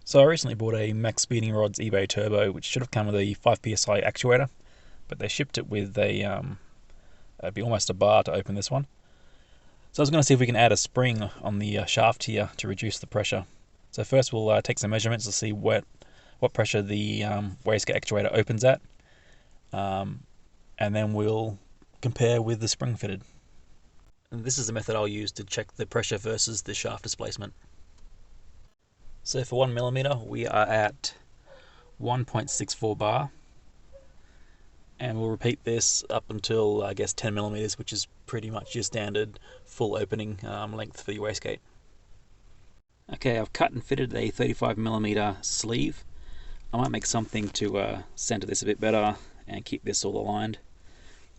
So I recently bought a maxpeedingrods eBay Turbo, which should have come with a 5 psi actuator, but they shipped it with it'd be almost a bar to open this one. So I was going to see if we can add a spring on the shaft here to reduce the pressure. So first we'll take some measurements to see what pressure the wastegate actuator opens at, and then we'll compare with the spring fitted. And this is the method I'll use to check the pressure versus the shaft displacement. So for 1mm we are at 1.64 bar, and we'll repeat this up until I guess 10mm, which is pretty much your standard full opening length for your wastegate. Okay, I've cut and fitted a 35mm sleeve. I might make something to center this a bit better and keep this all aligned.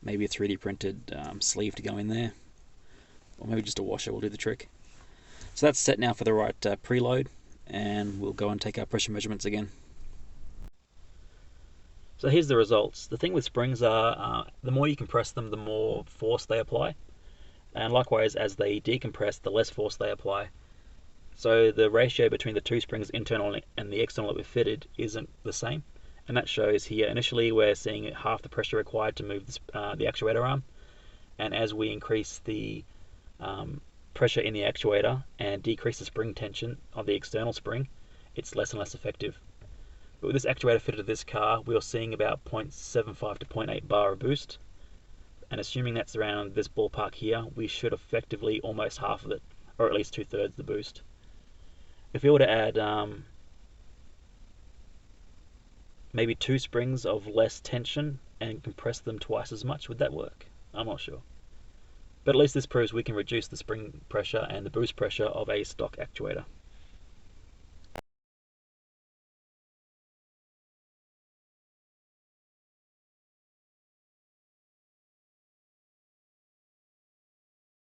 Maybe a 3D printed sleeve to go in there, or maybe just a washer will do the trick. So that's set now for the right preload, and we'll go and take our pressure measurements again. So here's the results. The thing with springs are the more you compress them, the more force they apply, and likewise as they decompress, the less force they apply. So the ratio between the two springs, internal and the external that we've fitted, isn't the same, and that shows here. Initially we're seeing half the pressure required to move the actuator arm, and as we increase the pressure in the actuator and decrease the spring tension of the external spring, it's less and less effective. But with this actuator fitted to this car, we are seeing about 0.75 to 0.8 bar of boost, and assuming that's around this ballpark here, we should effectively almost half of it, or at least 2/3 the boost. If we were to add maybe 2 springs of less tension and compress them twice as much, would that work? I'm not sure. But at least this proves we can reduce the spring pressure and the boost pressure of a stock actuator.